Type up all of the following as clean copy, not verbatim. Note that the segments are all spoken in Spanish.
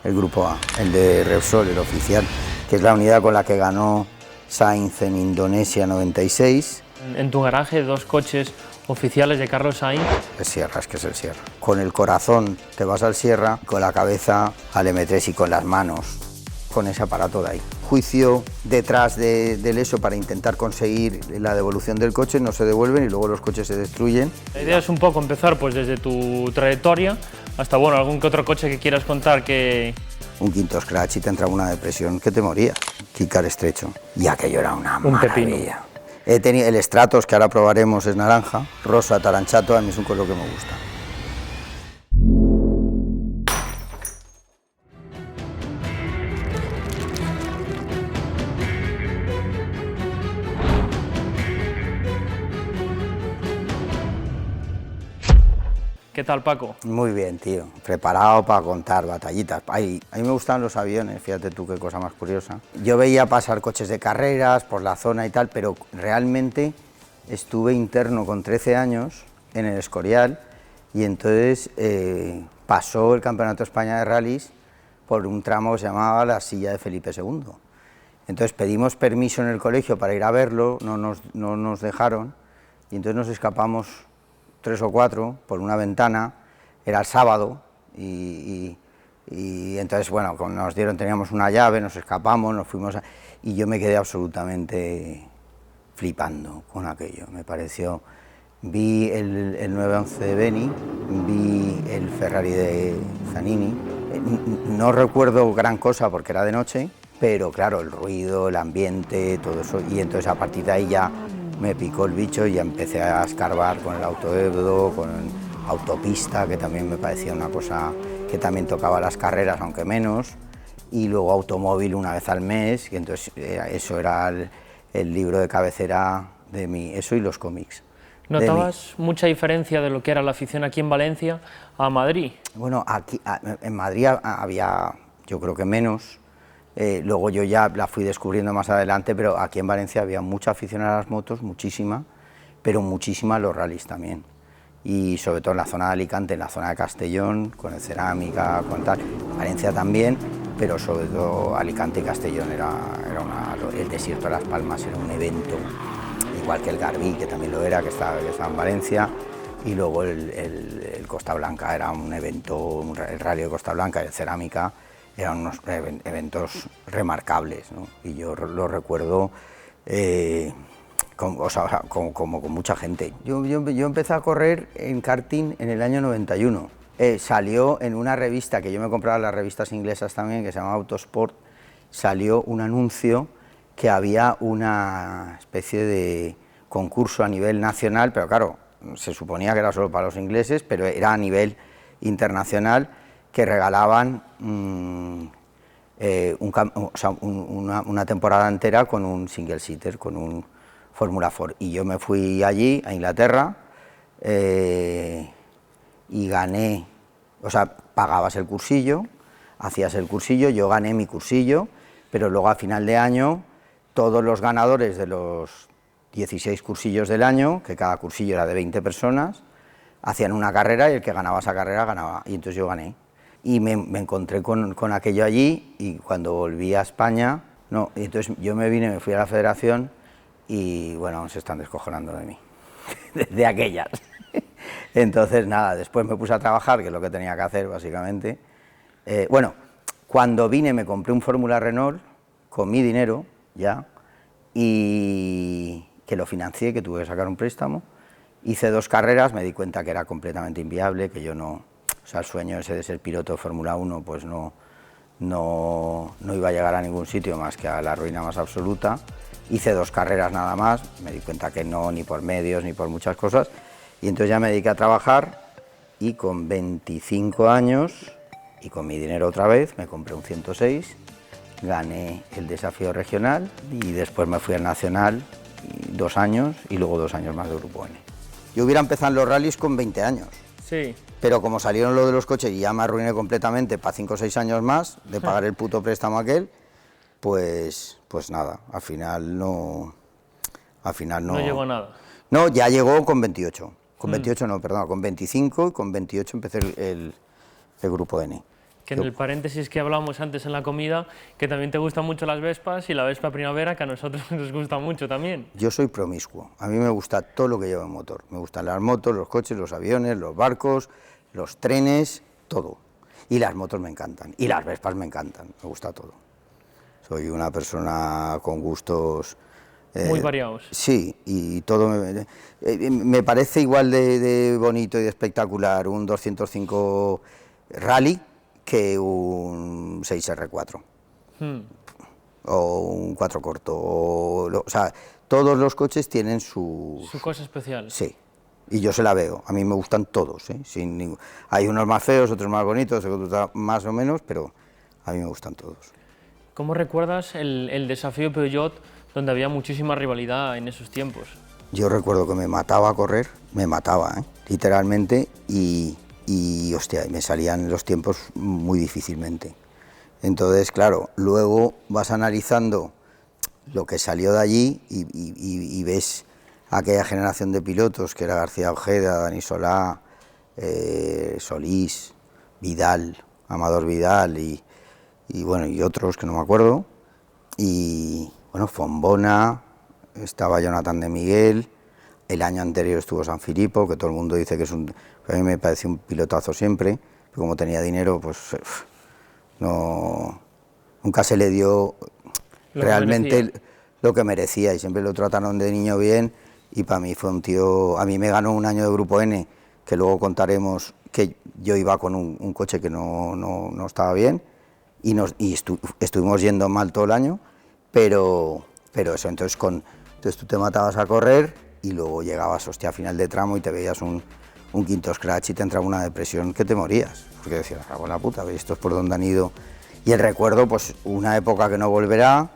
el Grupo A, el de Repsol, el oficial, que es la unidad con la que ganó Sainz en Indonesia 96. En tu garaje, 2 coches oficiales de Carlos Sainz. El Sierra, es que es el Sierra. Con el corazón te vas al Sierra, con la cabeza al M3 y con las manos, con ese aparato de ahí. Juicio detrás del eso para intentar conseguir la devolución del coche, no se devuelven y luego los coches se destruyen. La idea es un poco empezar pues desde tu trayectoria hasta, bueno, algún que otro coche que quieras contar que... Un quinto scratch y te entraba una depresión que te moría. Kickar estrecho. Y aquello era una maravilla. He tenido el Stratos, que ahora probaremos, es naranja, rosa, taranchato, a mí es un color que me gusta. ¿Qué tal, Paco? Muy bien, tío. Preparado para contar batallitas. A mí me gustan los aviones, fíjate tú qué cosa más curiosa. Yo veía pasar coches de carreras por la zona y tal, pero realmente estuve interno con 13 años en el Escorial y entonces pasó el Campeonato de España de Rallys por un tramo que se llamaba la Silla de Felipe II. Entonces pedimos permiso en el colegio para ir a verlo, no nos dejaron y entonces nos escapamos 3 o 4 por una ventana, era el sábado y entonces, bueno, nos dieron, teníamos una llave, nos escapamos, nos fuimos y yo me quedé absolutamente flipando con aquello, me pareció, vi el 911 de Beni, vi el Ferrari de Zanini, no recuerdo gran cosa porque era de noche, pero claro, el ruido, el ambiente, todo eso, y entonces a partir de ahí ya me picó el bicho y ya empecé a escarbar con el autoebdo, con autopista, que también me parecía una cosa que también tocaba las carreras, aunque menos, y luego automóvil una vez al mes, y entonces eso era el libro de cabecera de mí, eso y los cómics. ¿Notabas mucha diferencia de lo que era la afición aquí en Valencia a Madrid? Bueno, aquí en Madrid había, yo creo que menos. Luego yo ya la fui descubriendo más adelante, pero aquí en Valencia había mucha afición a las motos, muchísima, pero muchísima a los rallies también. Y sobre todo en la zona de Alicante, en la zona de Castellón, con el Cerámica, con tal. Valencia también, pero sobre todo Alicante y Castellón el desierto de Las Palmas era un evento, igual que el Garbí, que también lo era, que estaba en Valencia, y luego el Costa Blanca era un evento, el Rally de Costa Blanca, el Cerámica, eran unos eventos remarcables, ¿no? Y yo lo recuerdo como con mucha gente. Yo empecé a correr en karting en el año 91. Salió en una revista, que yo me compraba las revistas inglesas también, que se llama Autosport, salió un anuncio que había una especie de concurso a nivel nacional, pero claro, se suponía que era solo para los ingleses, pero era a nivel internacional, que regalaban una temporada entera con un single seater, con un Fórmula 4. Y yo me fui allí, a Inglaterra, y gané, o sea, pagabas el cursillo, hacías el cursillo, yo gané mi cursillo, pero luego a final de año, todos los ganadores de los 16 cursillos del año, que cada cursillo era de 20 personas, hacían una carrera y el que ganaba esa carrera ganaba, y entonces yo gané. Y me encontré con aquello allí y cuando volví a España, y entonces yo me fui a la federación y bueno, se están descojonando de mí, de aquellas. Entonces nada, después me puse a trabajar, que es lo que tenía que hacer básicamente. Bueno, cuando vine me compré un Fórmula Renault con mi dinero ya y que lo financié, que tuve que sacar un préstamo. Hice 2 carreras, me di cuenta que era completamente inviable, que yo no... O sea, el sueño ese de ser piloto de Fórmula 1 pues no iba a llegar a ningún sitio más que a la ruina más absoluta. Hice 2 carreras nada más, me di cuenta que no, ni por medios, ni por muchas cosas, y entonces ya me dediqué a trabajar y con 25 años y con mi dinero otra vez me compré un 106, gané el desafío regional y después me fui al nacional 2 años y luego 2 años más de Grupo N. Yo hubiera empezado en los rallies con 20 años. Sí. Pero como salieron lo de los coches y ya me arruiné completamente para 5 o 6 años más de pagar el puto préstamo aquel, pues nada, al final no... No llegó a nada. No, ya llegó con 28. Con 28 no, perdón, con 25 y con 28 empecé el Grupo N. Que en el paréntesis que hablábamos antes en la comida, que también te gustan mucho las Vespas y la Vespa Primavera, que a nosotros nos gusta mucho también. Yo soy promiscuo, a mí me gusta todo lo que lleva motor. Me gustan las motos, los coches, los aviones, los barcos, los trenes, todo. Y las motos me encantan, y las Vespas me encantan, me gusta todo. Soy una persona con gustos... Muy variados. Sí, y todo me parece igual de bonito y de espectacular un 205 Rally que un 6R4 o un 4 corto, o sea, todos los coches tienen su cosa especial. Sí, y yo se la veo, a mí me gustan todos, hay unos más feos, otros más bonitos, otros más o menos, pero a mí me gustan todos. ¿Cómo recuerdas el desafío Peugeot, donde había muchísima rivalidad en esos tiempos? Yo recuerdo que me mataba a correr, me mataba, literalmente, y hostia, me salían los tiempos muy difícilmente. Entonces, claro, luego vas analizando lo que salió de allí y ves aquella generación de pilotos que era García Ojeda, Dani Solá, Solís, Vidal, Amador Vidal y bueno, y otros que no me acuerdo, y bueno, Fombona, estaba Jonathan de Miguel, el año anterior estuvo San Filipo, que todo el mundo dice que es a mí me pareció un pilotazo siempre, pero como tenía dinero, pues no, nunca se le dio realmente lo que merecía, y siempre lo trataron de niño bien, y para mí fue un tío, a mí me ganó un año de Grupo N, que luego contaremos que yo iba con un coche que no estaba bien, y estuvimos yendo mal todo el año, pero eso, entonces tú te matabas a correr, y luego llegabas, hostia, a final de tramo y te veías un quinto scratch y te entraba una depresión que te morías, porque decías, cago en la puta, esto es por donde han ido. Y el recuerdo, pues una época que no volverá,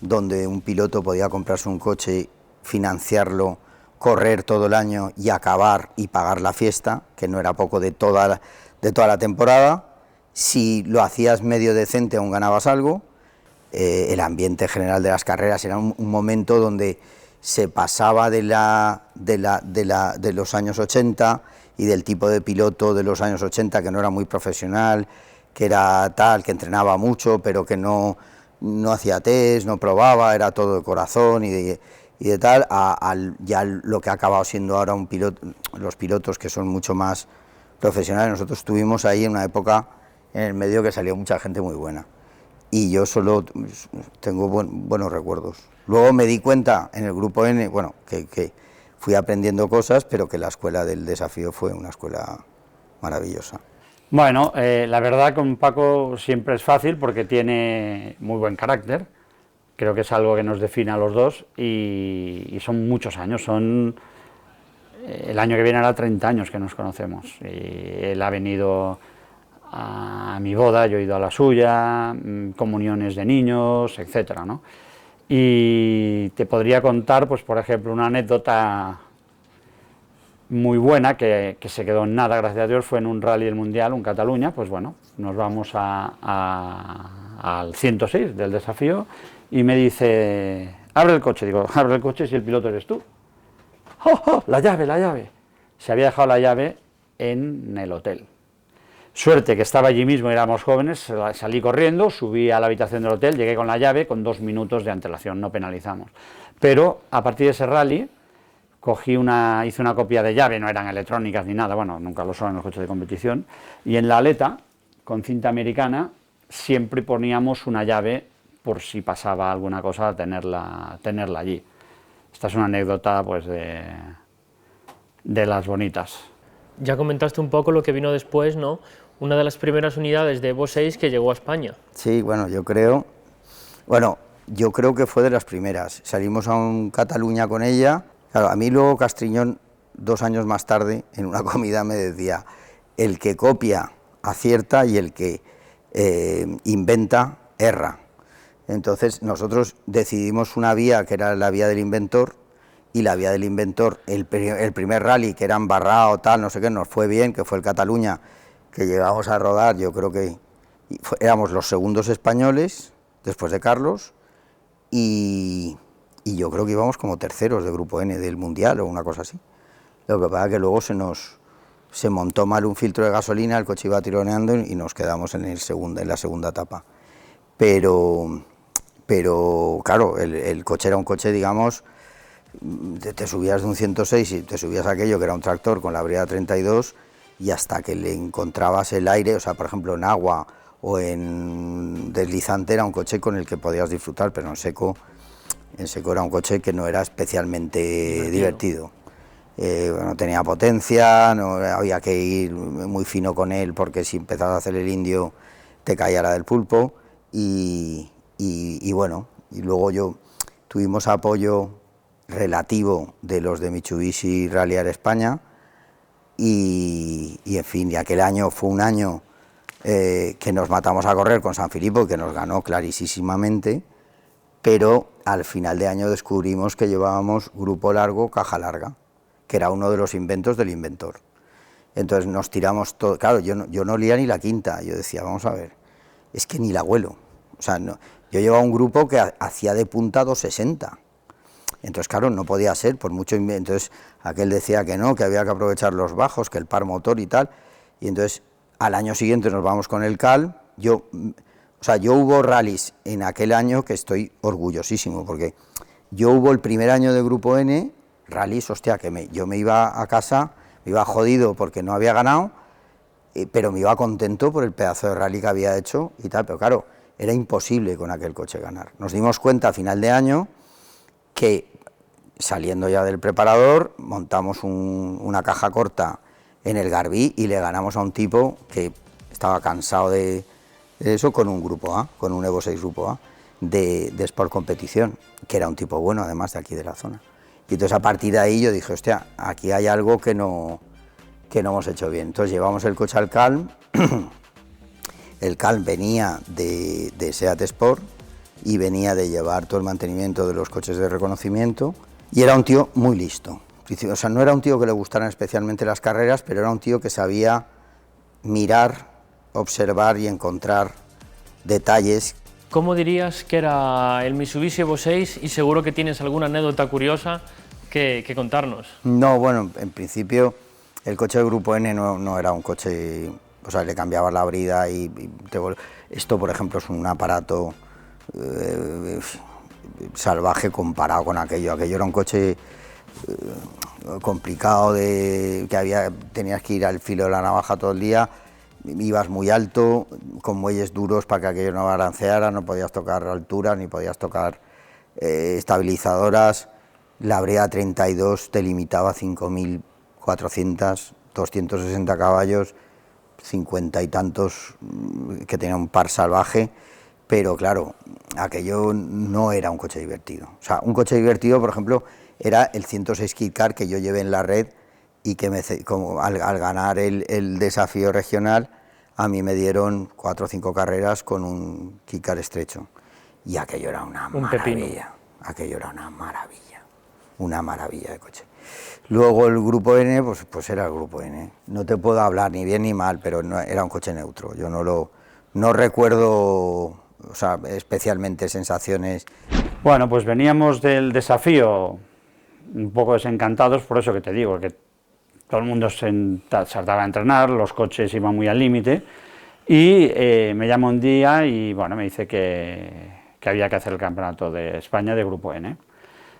donde un piloto podía comprarse un coche, financiarlo, correr todo el año y acabar y pagar la fiesta, que no era poco de toda la temporada. Si lo hacías medio decente aún ganabas algo. El ambiente general de las carreras era un momento donde se pasaba de los años 80 y del tipo de piloto de los años 80 que no era muy profesional, que era tal, que entrenaba mucho pero que no hacía test, no probaba, era todo de corazón y de tal, ya lo que ha acabado siendo ahora los pilotos que son mucho más profesionales. Nosotros estuvimos ahí en una época en el medio que salió mucha gente muy buena. Y yo solo tengo buenos recuerdos. Luego me di cuenta en el Grupo N, bueno, que fui aprendiendo cosas, pero que la escuela del desafío fue una escuela maravillosa. Bueno, la verdad con Paco siempre es fácil porque tiene muy buen carácter, creo que es algo que nos define a los dos y son muchos años, el año que viene hará 30 años que nos conocemos y él ha venido a mi boda, yo he ido a la suya, comuniones de niños, etcétera, ¿no? Y te podría contar, pues por ejemplo, una anécdota muy buena que se quedó en nada, gracias a Dios, fue en un rally del Mundial, un Cataluña, pues bueno, nos vamos al 106 del desafío y me dice, abre el coche, digo, abre el coche si el piloto eres tú. ¡Oh, oh! La llave. Se había dejado la llave en el hotel. Suerte que estaba allí mismo, éramos jóvenes, salí corriendo, subí a la habitación del hotel, llegué con la llave, con 2 minutos de antelación, no penalizamos. Pero a partir de ese rally, hice una copia de llave, no eran electrónicas ni nada, bueno, nunca lo son en los coches de competición, y en la aleta, con cinta americana, siempre poníamos una llave por si pasaba alguna cosa, tenerla allí. Esta es una anécdota, pues, de las bonitas. Ya comentaste un poco lo que vino después, ¿no? Una de las primeras unidades de Evo 6 que llegó a España. Sí, bueno, yo creo que fue de las primeras. Salimos a un Cataluña con ella. Claro, a mí luego Castriñón, 2 años más tarde, en una comida me decía, el que copia acierta y el que inventa erra. Entonces nosotros decidimos una vía que era la vía del inventor, y la vía del inventor, el primer rally que era embarrado, tal, no sé qué, nos fue bien, que fue el Cataluña, que llegamos a rodar, yo creo que éramos los segundos españoles, después de Carlos, y yo creo que íbamos como terceros de Grupo N del Mundial o una cosa así. Lo que pasa es que luego se nos se montó mal un filtro de gasolina, el coche iba tironeando y nos quedamos en la segunda etapa. Pero claro, el coche era un coche, digamos, te subías de un 106 y te subías a aquello que era un tractor con la brida 32 y hasta que le encontrabas el aire, o sea, por ejemplo, en agua o en deslizante era un coche con el que podías disfrutar, pero en seco era un coche que no era especialmente divertido. No tenía potencia, no había que ir muy fino con él porque si empezabas a hacer el indio te caía la del pulpo y bueno, y luego tuvimos apoyo relativo de los de Mitsubishi Rally Air España y en fin, y aquel año fue un año que nos matamos a correr con San Filipo, que nos ganó clarísimamente, pero al final de año descubrimos que llevábamos grupo largo, caja larga, que era uno de los inventos del inventor. Entonces nos tiramos todo, claro, yo no olía ni la quinta, yo decía, vamos a ver, es que ni la huelo, o sea, no, yo llevaba un grupo que hacía de punta 260, entonces claro, no podía ser, por mucho invento, entonces aquel decía que no, que había que aprovechar los bajos, que el par motor y tal, y entonces al año siguiente nos vamos con el CAL, yo hubo rallies en aquel año que estoy orgullosísimo, porque yo hubo el primer año de Grupo N, rallies, hostia, que yo me iba a casa, me iba jodido porque no había ganado, pero me iba contento por el pedazo de rally que había hecho y tal, pero claro, era imposible con aquel coche ganar. Nos dimos cuenta a final de año que saliendo ya del preparador, montamos una caja corta en el Garbí y le ganamos a un tipo que estaba cansado de eso con un Grupo A, con un Evo 6 Grupo A de Sport Competición, que era un tipo bueno además de aquí de la zona. Y entonces a partir de ahí yo dije, hostia, aquí hay algo que no hemos hecho bien. Entonces llevamos el coche al Calm, el Calm venía de Seat Sport y venía de llevar todo el mantenimiento de los coches de reconocimiento y era un tío muy listo. O sea, no era un tío que le gustaran especialmente las carreras, pero era un tío que sabía mirar, observar y encontrar detalles. ¿Cómo dirías que era el Mitsubishi Evo 6? Y seguro que tienes alguna anécdota curiosa que contarnos. No, bueno, en principio el coche del Grupo N no era un coche, o sea, le cambiabas la brida esto, por ejemplo, es un aparato salvaje comparado con aquello. Aquello era un coche complicado, tenías que ir al filo de la navaja todo el día, ibas muy alto, con muelles duros para que aquello no balanceara, no podías tocar alturas ni podías tocar estabilizadoras. La brida 32 te limitaba a 5.400, 260 caballos, 50 y tantos, que tenía un par salvaje, pero claro, aquello no era un coche divertido. O sea, un coche divertido, por ejemplo, era el 106 Kit Car que yo llevé en la red y que al ganar el desafío regional, a mí me dieron 4 o 5 carreras con un Kit Car estrecho. Y aquello era una maravilla, aquello era una maravilla de coche. Luego el Grupo N, pues era el Grupo N. No te puedo hablar ni bien ni mal, pero no, era un coche neutro. Yo no recuerdo, o sea, especialmente sensaciones. Bueno, pues veníamos del desafío un poco desencantados, por eso que te digo, que todo el mundo se saltaba a entrenar, los coches iban muy al límite, y me llama un día y bueno, me dice que había que hacer el campeonato de España de Grupo N.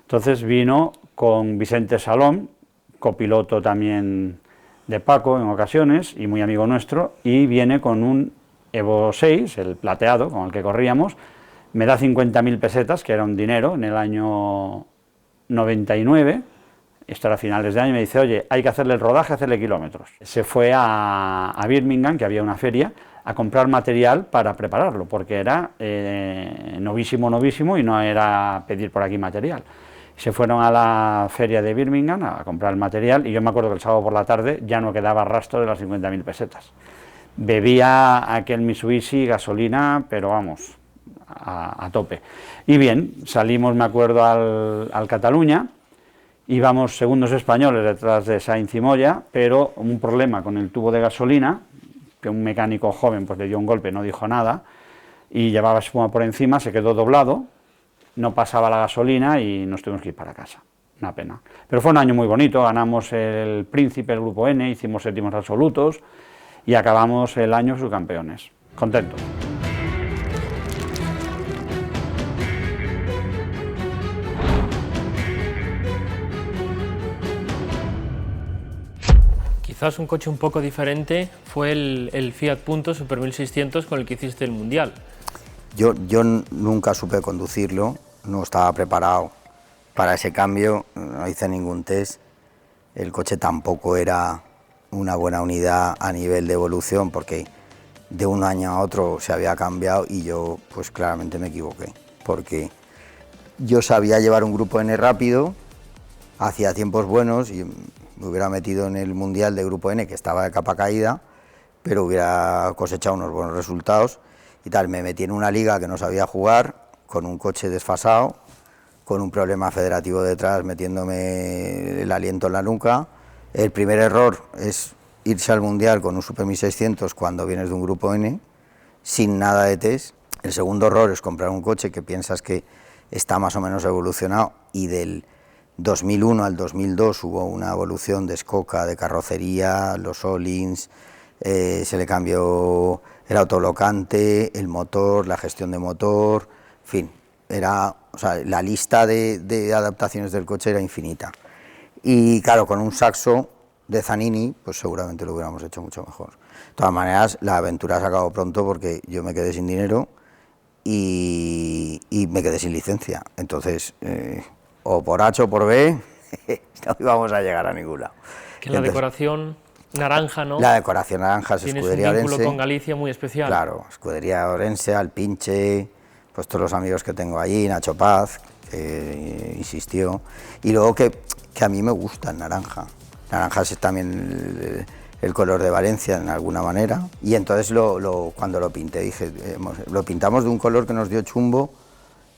Entonces vino con Vicente Salom, copiloto también de Paco en ocasiones y muy amigo nuestro, y viene con un Evo 6, el plateado con el que corríamos, me da 50.000 pesetas, que era un dinero, en el año 99, esto era a finales de año, y me dice, oye, hay que hacerle el rodaje, hacerle kilómetros. Se fue a Birmingham, que había una feria, a comprar material para prepararlo, porque era novísimo y no era pedir por aquí material. Se fueron a la feria de Birmingham a comprar el material y yo me acuerdo que el sábado por la tarde ya no quedaba rastro de las 50.000 pesetas. Bebía aquel Mitsubishi gasolina, pero vamos, a tope. Y bien, salimos, me acuerdo, al Cataluña, íbamos segundos españoles detrás de Sainz y Moya, pero un problema con el tubo de gasolina, que un mecánico joven pues le dio un golpe, no dijo nada, y llevaba espuma por encima, se quedó doblado, no pasaba la gasolina y nos tuvimos que ir para casa. una pena. Pero fue un año muy bonito, ganamos el Príncipe, el Grupo N, hicimos séptimos absolutos y acabamos el año subcampeones. Contentos. Quizás un coche un poco diferente fue el Fiat Punto Super 1600 con el que hiciste el Mundial. Yo nunca supe conducirlo, no estaba preparado para ese cambio, no hice ningún test. El coche tampoco era una buena unidad a nivel de evolución, porque de un año a otro se había cambiado y yo pues claramente me equivoqué, porque yo sabía llevar un Grupo N rápido, hacía tiempos buenos y me hubiera metido en el Mundial de Grupo N, que estaba de capa caída, pero hubiera cosechado unos buenos resultados y tal. Me metí en una liga que no sabía jugar, con un coche desfasado, con un problema federativo detrás, metiéndome el aliento en la nuca. El primer error es irse al Mundial con un Super 1600 cuando vienes de un Grupo N, sin nada de test. El segundo error es comprar un coche que piensas que está más o menos evolucionado, y del 2001 al 2002 hubo una evolución de escoca, de carrocería, los Olins, se le cambió el autoblocante, el motor, la gestión de motor, en fin, o sea, la lista de adaptaciones del coche era infinita. Y claro, con un Saxo de Zanini, pues seguramente lo hubiéramos hecho mucho mejor. De todas maneras, la aventura se acabó pronto porque yo me quedé sin dinero y me quedé sin licencia. Entonces, o por H o por B, no íbamos a llegar a ningún lado. Que la decoración naranja, ¿no? La decoración naranja es Escudería Orense. Tienes un vínculo Orense, con Galicia muy especial. Claro, Escudería Orense, Alpinche, pues todos los amigos que tengo allí, Nacho Paz, que insistió, y luego que a mí me gusta el naranja. Naranja es también el color de Valencia en alguna manera, y entonces cuando lo pinté dije, lo pintamos de un color que nos dio Chumbo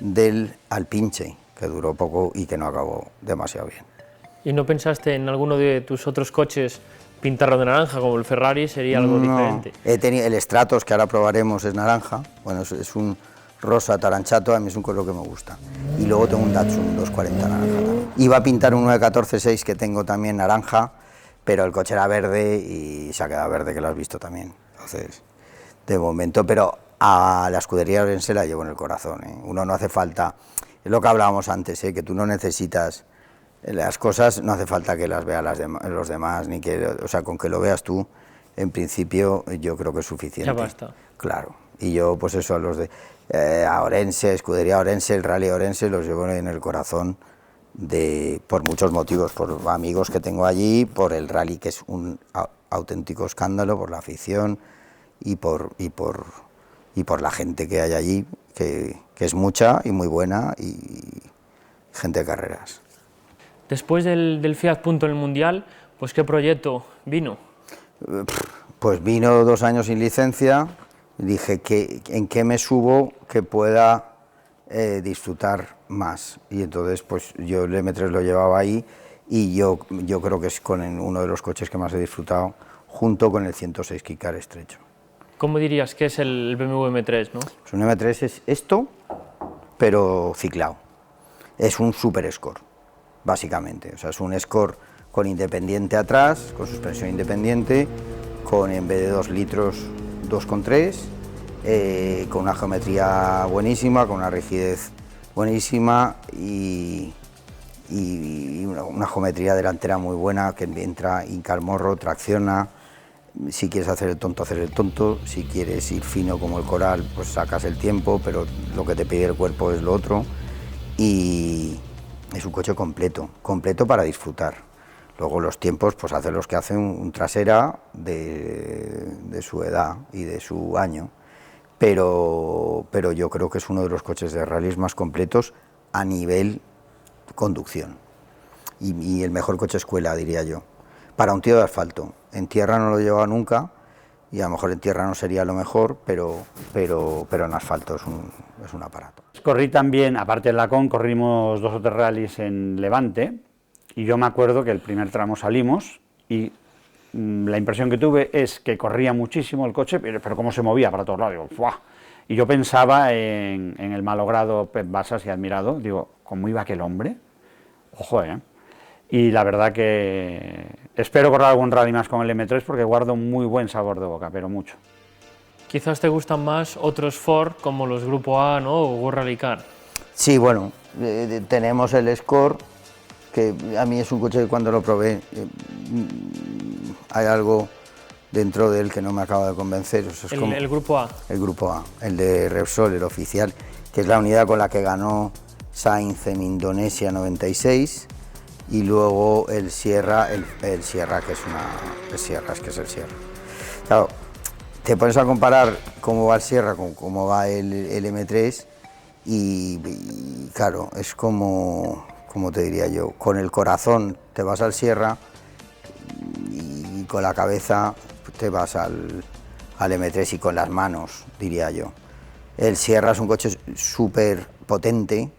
del Alpinche, que duró poco y que no acabó demasiado bien. ¿Y no pensaste en alguno de tus otros coches pintarlo de naranja, como el Ferrari, sería algo diferente? El Stratos, que ahora probaremos, es naranja, bueno, es un rosa taranchato, a mí es un color que me gusta. Y luego tengo un Datsun 240 naranja también. Iba a pintar un 914-6 que tengo también naranja, pero el coche era verde y se ha quedado verde, que lo has visto también. Entonces, de momento, pero a la Escudería Orense la llevo en el corazón, ¿eh? Uno no hace falta, es lo que hablábamos antes, ¿eh? Que tú no necesitas las cosas, no hace falta que las vean los demás, ni que, o sea, con que lo veas tú, en principio yo creo que es suficiente. Ya basta. Claro, y yo pues eso, a Orense, Escudería Orense, el Rally Orense, los llevo en el corazón por muchos motivos, por amigos que tengo allí, por el rally, que es un auténtico escándalo, por la afición y por la gente que hay allí, que es mucha y muy buena, y gente de carreras. Después del Fiat Punto en el Mundial, pues ¿qué proyecto vino? Pues vino 2 años sin licencia, dije en qué me subo que pueda disfrutar más, y entonces pues yo el M3 lo llevaba ahí, y yo creo que es uno de los coches que más he disfrutado, junto con el 106 Kikar estrecho. ¿Cómo dirías que es el BMW M3, no? Pues un M3 es esto, pero ciclado. Es un super score, básicamente. O sea, es un score con independiente atrás, con suspensión independiente, en vez de 2 litros, 2,3, con una geometría buenísima, con una rigidez buenísima y una geometría delantera muy buena, que entra, hinca el morro, tracciona. Si quieres hacer el tonto, hacer el tonto. Si quieres ir fino como el Coral, pues sacas el tiempo, pero lo que te pide el cuerpo es lo otro. Y es un coche completo para disfrutar. Luego los tiempos, pues hace los que hace un trasera de su edad y de su año. Pero yo creo que es uno de los coches de rallies más completos a nivel conducción. Y el mejor coche escuela, diría yo. Para un tío de asfalto. En tierra no lo he llevado nunca, y a lo mejor en tierra no sería lo mejor, pero en asfalto es un aparato. Corrí también, aparte del Lacón, corrimos 2 o 3 rallies en Levante, y yo me acuerdo que el primer tramo salimos, y la impresión que tuve es que corría muchísimo el coche, pero cómo se movía para todos lados, digo, ¡fuah! Y yo pensaba en el malogrado Pep Basas y admirado, digo, ¿cómo iba aquel hombre? Ojo, y la verdad que espero correr algún rally más con el M3 porque guardo un muy buen sabor de boca, pero mucho. Quizás te gustan más otros Ford como los Grupo A, ¿no? O World Rally Car. Sí, bueno, tenemos el Score, que a mí es un coche que cuando lo probé hay algo dentro de él que no me acaba de convencer. O sea, es como El Grupo A. el Grupo A, el de Repsol, el oficial, que es la unidad con la que ganó Sainz en Indonesia 96, y luego el Sierra, el Sierra, que es el Sierra. Claro, te pones a comparar cómo va el Sierra con cómo va el M3 y claro, es como te diría yo, con el corazón te vas al Sierra y con la cabeza te vas al M3 y con las manos, diría yo. El Sierra es un coche súper potente,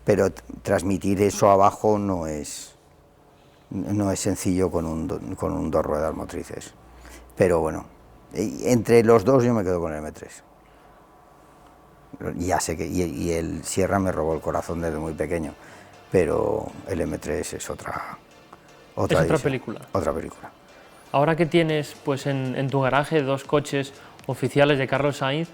pero transmitir eso abajo no es sencillo con dos ruedas motrices. Pero bueno, entre los dos yo me quedo con el M3. Ya sé que y el Sierra me robó el corazón desde muy pequeño, pero el M3 es otra película. Otra película. Ahora que tienes pues en tu garaje 2 coches oficiales de Carlos Sainz,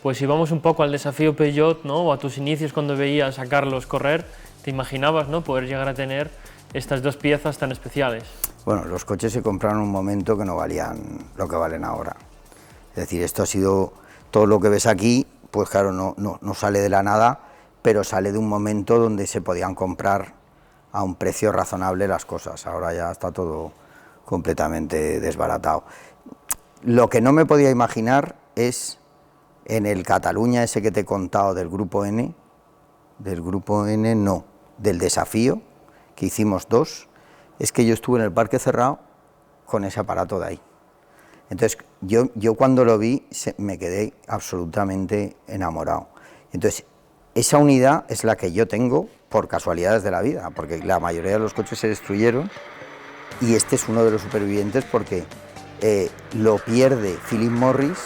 pues si vamos un poco al desafío Peugeot, ¿no? O a tus inicios cuando veías a Carlos correr, ¿te imaginabas, ¿no?, poder llegar a tener estas 2 piezas tan especiales? Bueno, los coches se compraron en un momento que no valían lo que valen ahora. Es decir, esto ha sido, todo lo que ves aquí, pues claro, no sale de la nada, pero sale de un momento donde se podían comprar a un precio razonable las cosas. Ahora ya está todo completamente desbaratado. Lo que no me podía imaginar es en el Cataluña ese que te he contado del Grupo N, del desafío, que hicimos 2, es que yo estuve en el parque cerrado con ese aparato de ahí. Entonces yo cuando lo vi me quedé absolutamente enamorado. Entonces esa unidad es la que yo tengo por casualidades de la vida, porque la mayoría de los coches se destruyeron y este es uno de los supervivientes porque lo pierde Philip Morris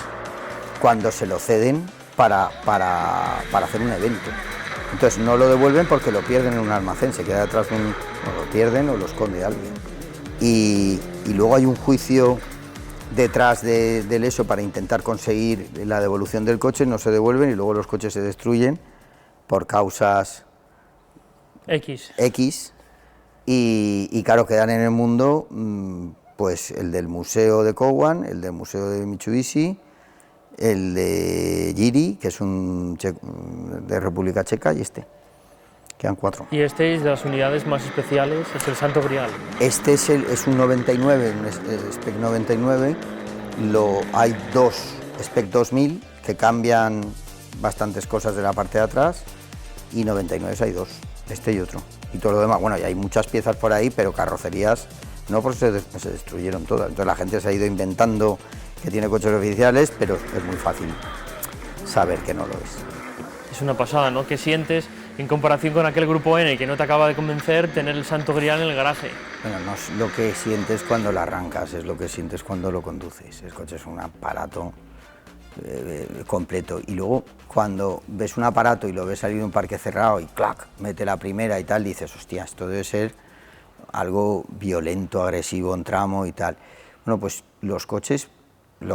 cuando se lo ceden para hacer un evento. Entonces no lo devuelven porque lo pierden en un almacén, se queda detrás de o lo pierden o lo esconde alguien. Y luego hay un juicio detrás del eso para intentar conseguir la devolución del coche, no se devuelven y luego los coches se destruyen por causas X y claro, quedan en el mundo pues el del Museo de Kowan, el del Museo de Mitsubishi, el de Jiri, que es de República Checa, y quedan 4. Y este es de las unidades más especiales, es el Santo Grial. Este es un 99, un Spec 99, hay 2 Spec 2000 que cambian bastantes cosas de la parte de atrás, y 99 hay 2, este y otro. Y todo lo demás, bueno, y hay muchas piezas por ahí, pero carrocerías no, porque se destruyeron todas. Entonces la gente se ha ido inventando que tiene coches oficiales, pero es muy fácil saber que no lo es. Es una pasada, ¿no? ¿Qué sientes en comparación con aquel Grupo N que no te acaba de convencer tener el Santo Grial en el garaje? Bueno, no es lo que sientes cuando lo arrancas, es lo que sientes cuando lo conduces. El coche es un aparato completo, y luego cuando ves un aparato y lo ves salir de un parque cerrado y clac, mete la primera y tal, dices, hostia, esto debe ser algo violento, agresivo en tramo y tal. Bueno, pues los coches, de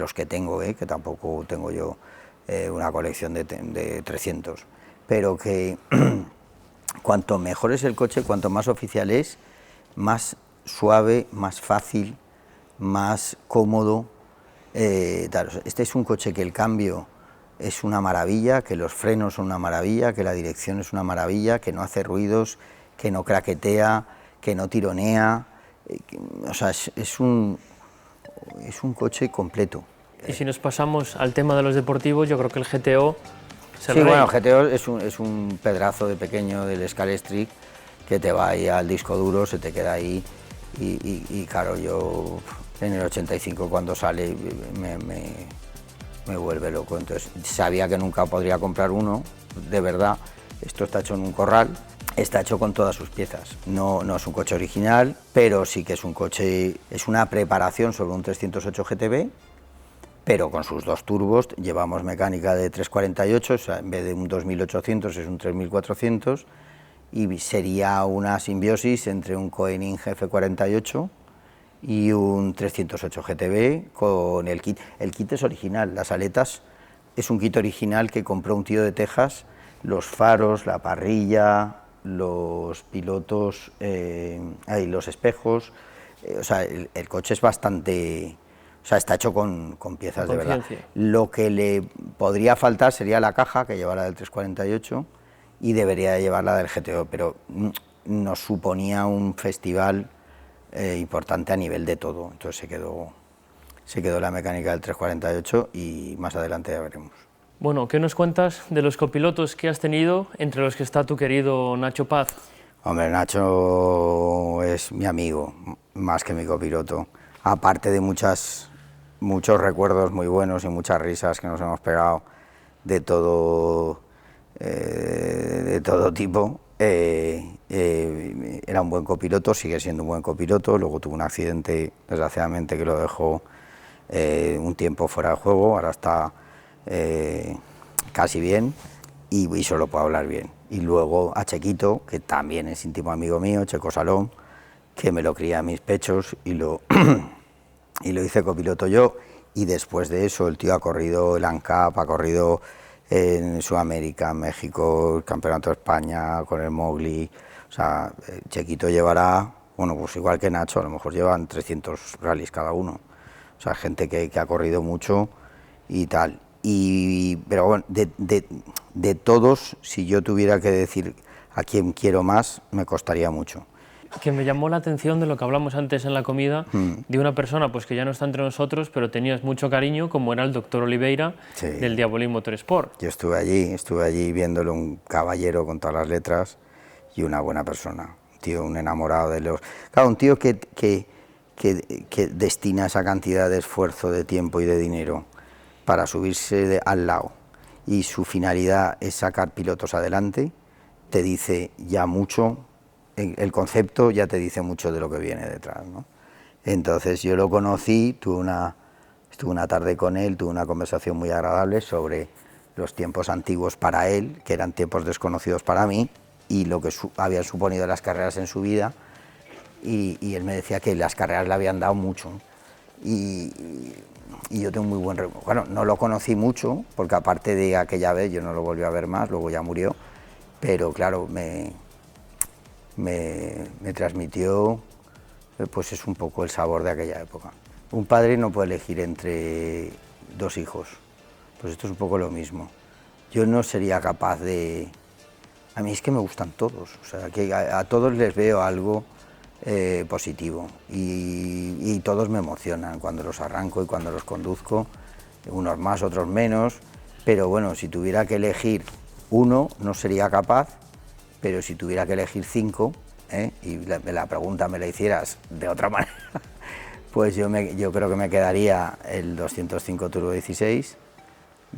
los que tengo, que tampoco tengo yo una colección de 300, pero que cuanto mejor es el coche, cuanto más oficial es, más suave, más fácil, más cómodo. Este es un coche que el cambio es una maravilla, que los frenos son una maravilla, que la dirección es una maravilla, que no hace ruidos, que no craquetea, que no tironea, o sea, es un coche completo. Y si nos pasamos al tema de los deportivos, yo creo que el GTO es el Sí, rey. bueno, el GTO es un pedazo de pequeño del Scalextric que te va ahí al disco duro, se te queda ahí y claro, yo en el 85 cuando sale me vuelve loco, entonces sabía que nunca podría comprar uno, de verdad. Esto está hecho en un corral, está hecho con todas sus piezas, no es un coche original, pero sí que es un coche, es una preparación sobre un 308 GTB, pero con sus 2 turbos. Llevamos mecánica de 348, o sea, en vez de un 2800 es un 3400, y sería una simbiosis entre un Koenig F48 y un 308 GTB con el kit. El kit es original, las aletas es un kit original que compró un tío de Texas, los faros, la parrilla, los pilotos, los espejos, o sea, el coche es bastante, o sea, está hecho con piezas de verdad. Lo que le podría faltar sería la caja, que lleva la del 348, y debería de llevar la del GTO, pero nos suponía un festival importante a nivel de todo, entonces se quedó la mecánica del 348 y más adelante ya veremos. Bueno, ¿qué nos cuentas de los copilotos que has tenido, entre los que está tu querido Nacho Paz? Hombre, Nacho es mi amigo, más que mi copiloto, aparte de muchos recuerdos muy buenos y muchas risas que nos hemos pegado de todo tipo. Era un buen copiloto, sigue siendo un buen copiloto, luego tuvo un accidente, desgraciadamente, que lo dejó un tiempo fuera de juego, ahora está casi bien y solo puedo hablar bien. Y luego a Chequito, que también es íntimo amigo mío, Checo Salón, que me lo cría a mis pechos y lo hice copiloto yo, y después de eso el tío ha corrido el ANCAP, ha corrido en Sudamérica, México, el Campeonato de España con el Mowgli. O sea, Chequito llevará, bueno, pues igual que Nacho, a lo mejor llevan 300 rallies cada uno. O sea, gente que ha corrido mucho y tal. Pero bueno, de todos, si yo tuviera que decir a quién quiero más, me costaría mucho. Que me llamó la atención de lo que hablamos antes en la comida, de una persona pues que ya no está entre nosotros, pero tenías mucho cariño, como era el doctor Oliveira, sí, del Diabolín Motorsport. Yo estuve allí viéndolo, un caballero con todas las letras y una buena persona, un tío, un enamorado de los... Claro, un tío que destina esa cantidad de esfuerzo, de tiempo y de dinero para subirse al lado, y su finalidad es sacar pilotos adelante, te dice ya mucho. El concepto ya te dice mucho de lo que viene detrás, ¿no? Entonces yo lo conocí, estuve una tarde con él, tuve una conversación muy agradable sobre los tiempos antiguos para él, que eran tiempos desconocidos para mí, y lo que habían suponido las carreras en su vida, y él me decía que las carreras le habían dado mucho, y yo tengo muy buen recuerdo. Bueno, no lo conocí mucho, porque aparte de aquella vez yo no lo volví a ver más, luego ya murió, pero claro, me transmitió, pues es un poco el sabor de aquella época. Un padre no puede elegir entre dos hijos, pues esto es un poco lo mismo. Yo no sería capaz de... A mí es que me gustan todos, o sea, que a todos les veo algo positivo, y todos me emocionan cuando los arranco y cuando los conduzco, unos más, otros menos, pero bueno, si tuviera que elegir uno no sería capaz. Pero si tuviera que elegir 5, y la pregunta me la hicieras de otra manera, pues yo creo que me quedaría el 205 Turbo 16,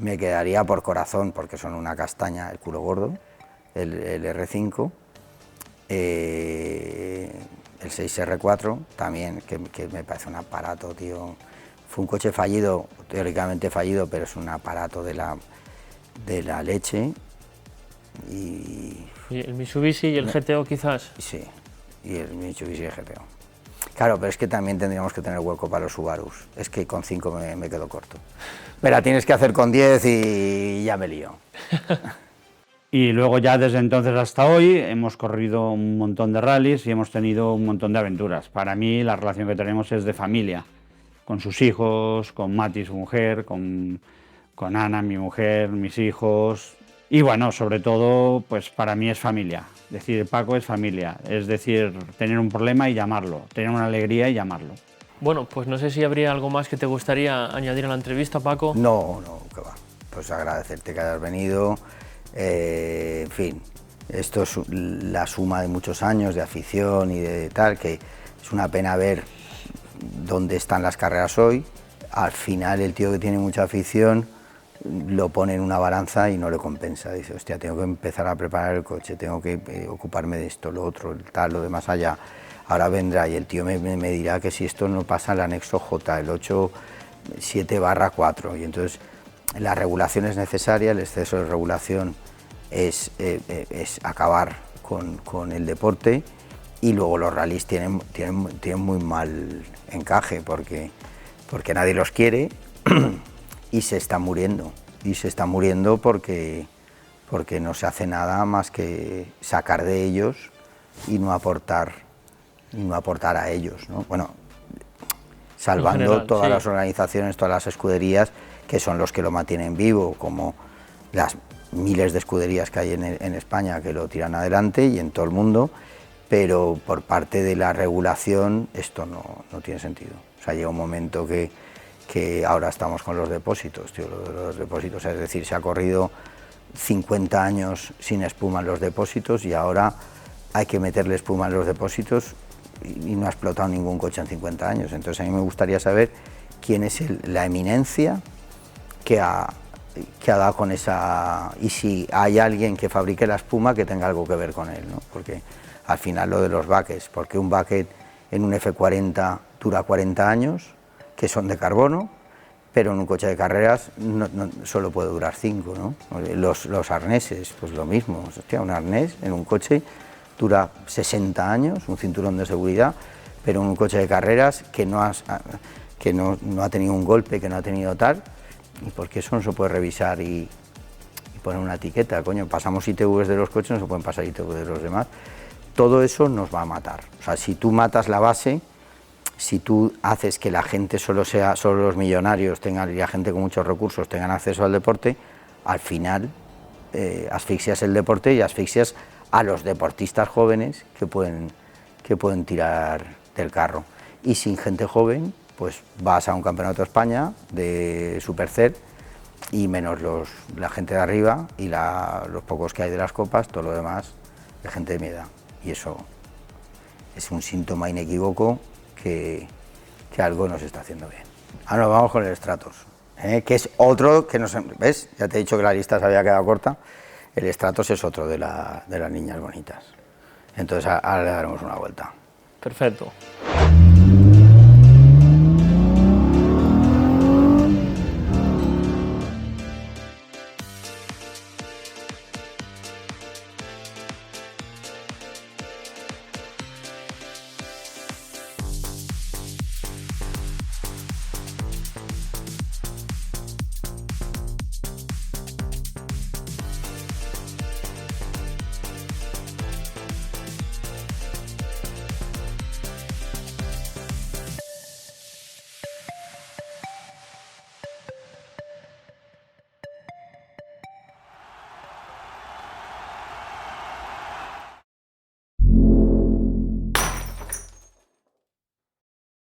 me quedaría por corazón, porque son una castaña, el culo gordo, el R5, el 6R4 también, que me parece un aparato, tío. Fue un coche fallido, teóricamente fallido, pero es un aparato de la leche. Y el Mitsubishi y el GTO quizás. Sí, y el Mitsubishi y el GTO. Claro, pero es que también tendríamos que tener hueco para los Subarus. Es que con 5 me quedo corto. Me la tienes que hacer con 10 y ya me lío. Y luego ya desde entonces hasta hoy hemos corrido un montón de rallies y hemos tenido un montón de aventuras. Para mí la relación que tenemos es de familia, con sus hijos, con Mati, su mujer, con Ana, mi mujer, mis hijos. Y bueno, sobre todo, pues para mí es familia. Decir Paco es familia, es decir, tener un problema y llamarlo, tener una alegría y llamarlo. Bueno, pues no sé si habría algo más que te gustaría añadir a la entrevista, Paco. No, que va. Pues agradecerte que hayas venido. En fin, esto es la suma de muchos años de afición y de tal, que es una pena ver dónde están las carreras hoy. Al final el tío que tiene mucha afición lo pone en una balanza y no le compensa. Dice, hostia, tengo que empezar a preparar el coche, tengo que ocuparme de esto, lo otro, el tal, lo demás allá. Ahora vendrá y el tío me dirá que si esto no pasa el anexo J, el 87/4, y entonces la regulación es necesaria, el exceso de regulación es acabar con el deporte, y luego los rallies tienen muy mal encaje porque nadie los quiere y se están muriendo. Y se están muriendo porque no se hace nada más que sacar de ellos y no aportar a ellos, ¿no? Bueno, salvando general, todas sí. las organizaciones, todas las escuderías, que son los que lo mantienen vivo, como las miles de escuderías que hay en España que lo tiran adelante y en todo el mundo, pero por parte de la regulación esto no tiene sentido. O sea, llega un momento que ahora estamos con los depósitos, tío, los depósitos, es decir, se ha corrido 50 años sin espuma en los depósitos y ahora hay que meterle espuma en los depósitos y no ha explotado ningún coche en 50 años. Entonces a mí me gustaría saber quién es la eminencia que ha dado con esa, y si hay alguien que fabrique la espuma que tenga algo que ver con él, ¿no? Porque al final lo de los buckets, porque un bucket en un F40 dura 40 años, que son de carbono, pero en un coche de carreras solo puede durar 5, ¿no? Los arneses, pues lo mismo. Hostia, un arnés en un coche dura 60 años, un cinturón de seguridad, pero en un coche de carreras que no ha tenido un golpe, que no ha tenido tal, y porque eso no se puede revisar y poner una etiqueta. Coño, pasamos ITVs de los coches, no se pueden pasar ITVs de los demás. Todo eso nos va a matar. O sea, si tú matas la base, si tú haces que la gente solo los millonarios y la gente con muchos recursos tengan acceso al deporte, al final asfixias el deporte y asfixias a los deportistas jóvenes que pueden tirar del carro. Y sin gente joven, pues vas a un campeonato de España de Supercer y menos la gente de arriba y los pocos que hay de las copas, todo lo demás de gente de mi edad. Y eso es un síntoma inequívoco que algo nos está haciendo bien. Ahora vamos con el Stratos, que es otro que nos... ¿Ves? Ya te he dicho que la lista se había quedado corta. El Stratos es otro de las niñas bonitas. Entonces ahora le daremos una vuelta. Perfecto.